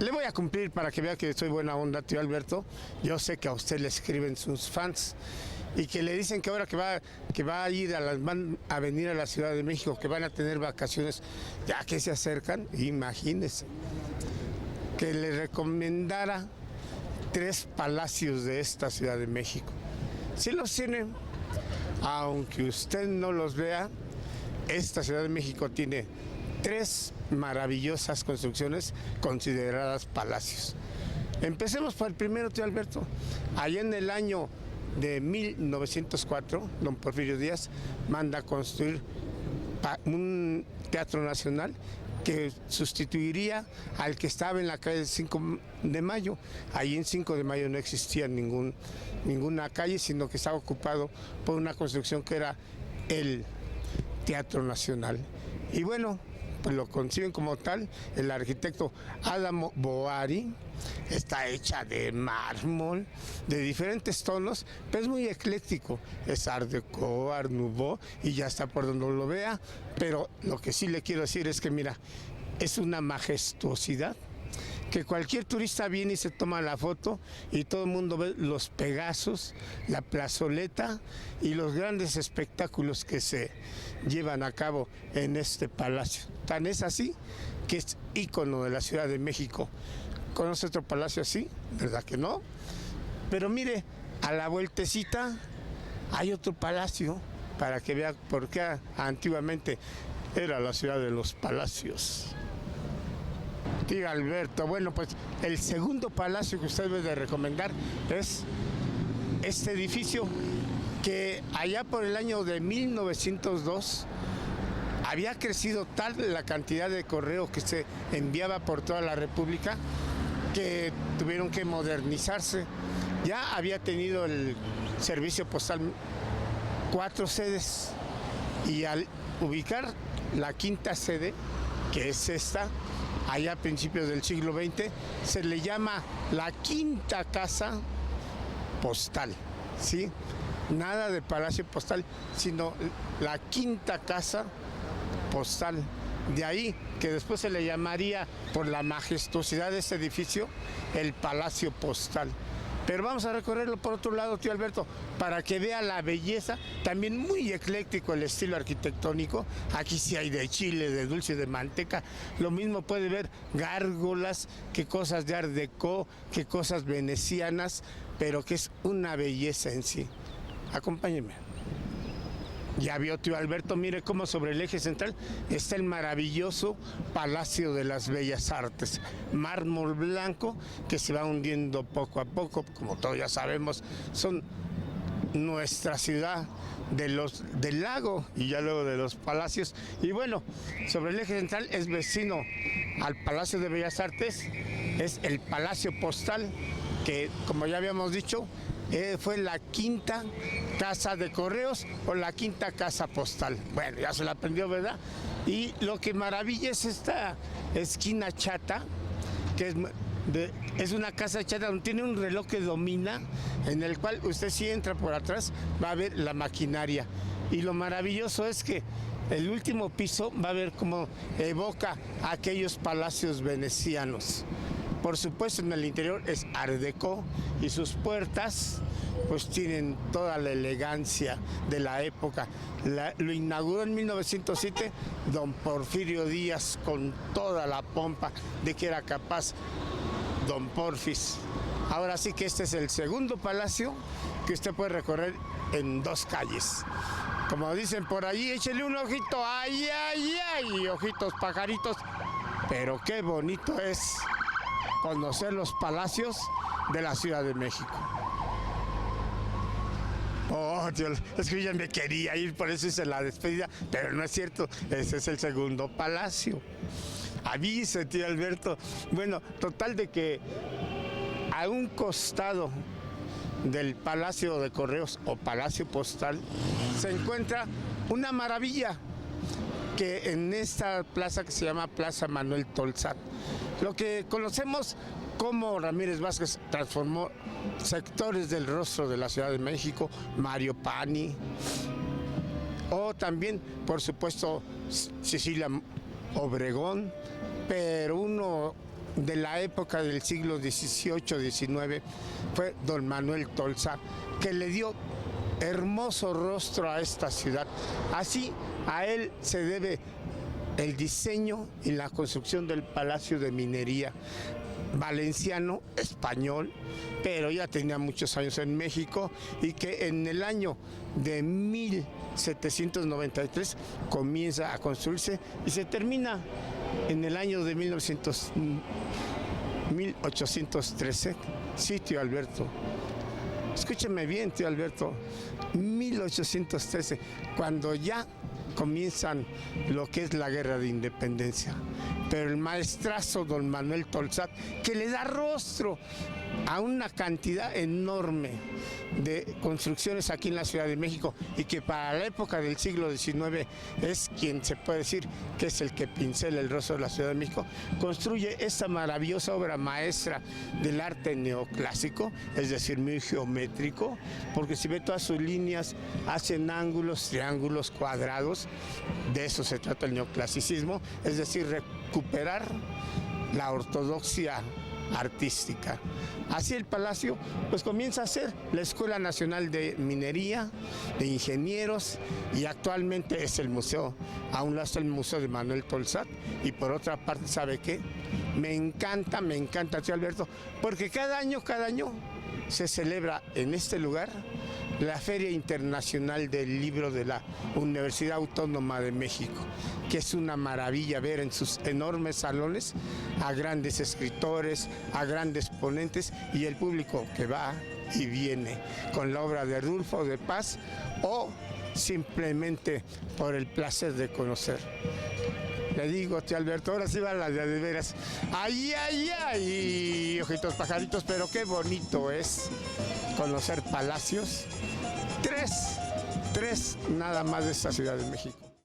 Le voy a cumplir para que vea que soy buena onda, tío Alberto. Yo sé que a usted le escriben sus fans y que le dicen que ahora que va a ir van a venir a la Ciudad de México, que van a tener vacaciones, ya que se acercan, imagínese, que le recomendara 3 palacios de esta Ciudad de México. Si los tiene, aunque usted no los vea, esta Ciudad de México tiene 3 maravillosas construcciones consideradas palacios. Empecemos por el primero, tío Alberto. Allá en el año de 1904, don Porfirio Díaz manda a construir un teatro nacional que sustituiría al que estaba en la calle 5 de Mayo. Ahí en 5 de Mayo no existía ninguna calle, sino que estaba ocupado por una construcción que era el Teatro Nacional. Y bueno, pues lo conciben como tal el arquitecto Adamo Boari. Está hecha de mármol, de diferentes tonos, pero es muy ecléctico. Es Art Deco, Art Nouveau, y ya está por donde lo vea. Pero lo que sí le quiero decir es que, mira, es una majestuosidad que cualquier turista viene y se toma la foto y todo el mundo ve los Pegasos, la plazoleta y los grandes espectáculos que se llevan a cabo en este palacio. Tan es así que es ícono de la Ciudad de México. ¿Conoce otro palacio así? ¿Verdad que no? Pero mire, a la vueltecita hay otro palacio para que vea por qué antiguamente era la ciudad de los palacios. Tío Alberto, bueno, pues el segundo palacio que usted debe de recomendar es este edificio que allá por el año de 1902 había crecido tal la cantidad de correo que se enviaba por toda la República que tuvieron que modernizarse. Ya había tenido el servicio postal 4 sedes y al ubicar la 5ª sede, que es esta, allá a principios del siglo XX, se le llama la 5ª casa postal, ¿sí? Nada de palacio postal, sino la 5ª casa postal. De ahí que después se le llamaría, por la majestuosidad de este edificio, el Palacio Postal. Pero vamos a recorrerlo por otro lado, tío Alberto, para que vea la belleza, también muy ecléctico el estilo arquitectónico. Aquí sí hay de chile, de dulce, de manteca. Lo mismo puede ver gárgolas, qué cosas de Art Deco, qué cosas venecianas, pero que es una belleza en sí. Acompáñenme. Ya vio, tío Alberto, mire cómo sobre el eje central está el maravilloso Palacio de las Bellas Artes. Mármol blanco que se va hundiendo poco a poco, como todos ya sabemos, son nuestra ciudad del lago y ya luego de los palacios. Y bueno, sobre el eje central es vecino al Palacio de Bellas Artes, es el Palacio Postal, que como ya habíamos dicho, fue la 5ª casa de correos o la 5ª casa postal. Bueno, ya se la aprendió, ¿verdad? Y lo que maravilla es esta esquina chata, que es una casa chata donde tiene un reloj que domina, en el cual usted si entra por atrás va a ver la maquinaria. Y lo maravilloso es que el último piso va a ver cómo evoca aquellos palacios venecianos. Por supuesto, en el interior es Art Deco y sus puertas pues tienen toda la elegancia de la época. Lo inauguró en 1907 don Porfirio Díaz con toda la pompa de que era capaz don Porfis. Ahora sí que este es el segundo palacio que usted puede recorrer en 2 calles. Como dicen por allí, échele un ojito, ay, ay, ay, ojitos pajaritos. Pero qué bonito es conocer los palacios de la Ciudad de México. Oh, Dios, es que yo ya me quería ir, por eso hice la despedida, pero no es cierto, ese es el segundo palacio. Avise, tío Alberto. Bueno, total de que a un costado del Palacio de Correos o Palacio Postal se encuentra una maravilla, que en esta plaza que se llama Plaza Manuel Tolzat, lo que conocemos como Ramírez Vázquez transformó sectores del rostro de la Ciudad de México, Mario Pani, o también, por supuesto, Cecilia Obregón, pero uno de la época del siglo XVIII-XIX fue don Manuel Tolsá, que le dio hermoso rostro a esta ciudad. Así, a él se debe el diseño y la construcción del Palacio de Minería, valenciano, español, pero ya tenía muchos años en México, y que en el año de 1793 comienza a construirse y se termina en el año de 1813. Sí, tío Alberto. Escúcheme bien, tío Alberto. 1813, cuando ya comienzan lo que es la guerra de independencia. Pero el maestrazo don Manuel Tolsá, que le da rostro a una cantidad enorme de construcciones aquí en la Ciudad de México, y que para la época del siglo XIX es quien se puede decir que es el que pincela el rostro de la Ciudad de México, construye esta maravillosa obra maestra del arte neoclásico, es decir, muy geométrico, porque si ve todas sus líneas, hacen ángulos, triángulos, cuadrados. De eso se trata el neoclasicismo, es decir, recuperar la ortodoxia artística. Así el palacio pues comienza a ser la Escuela Nacional de Minería, de Ingenieros, y actualmente es el museo. A un lado está el Museo de Manuel Tolsá, y por otra parte, ¿sabe qué? Me encanta, tío Alberto, porque cada año se celebra en este lugar la Feria Internacional del Libro de la Universidad Autónoma de México, que es una maravilla ver en sus enormes salones a grandes escritores, a grandes ponentes, y el público que va y viene con la obra de Rulfo de Paz, o simplemente por el placer de conocer. Le digo, tío Alberto, ahora sí va la de veras. ¡Ay, ay, ay! Ojitos pajaritos, pero qué bonito es conocer palacios. Tres nada más de esta Ciudad de México.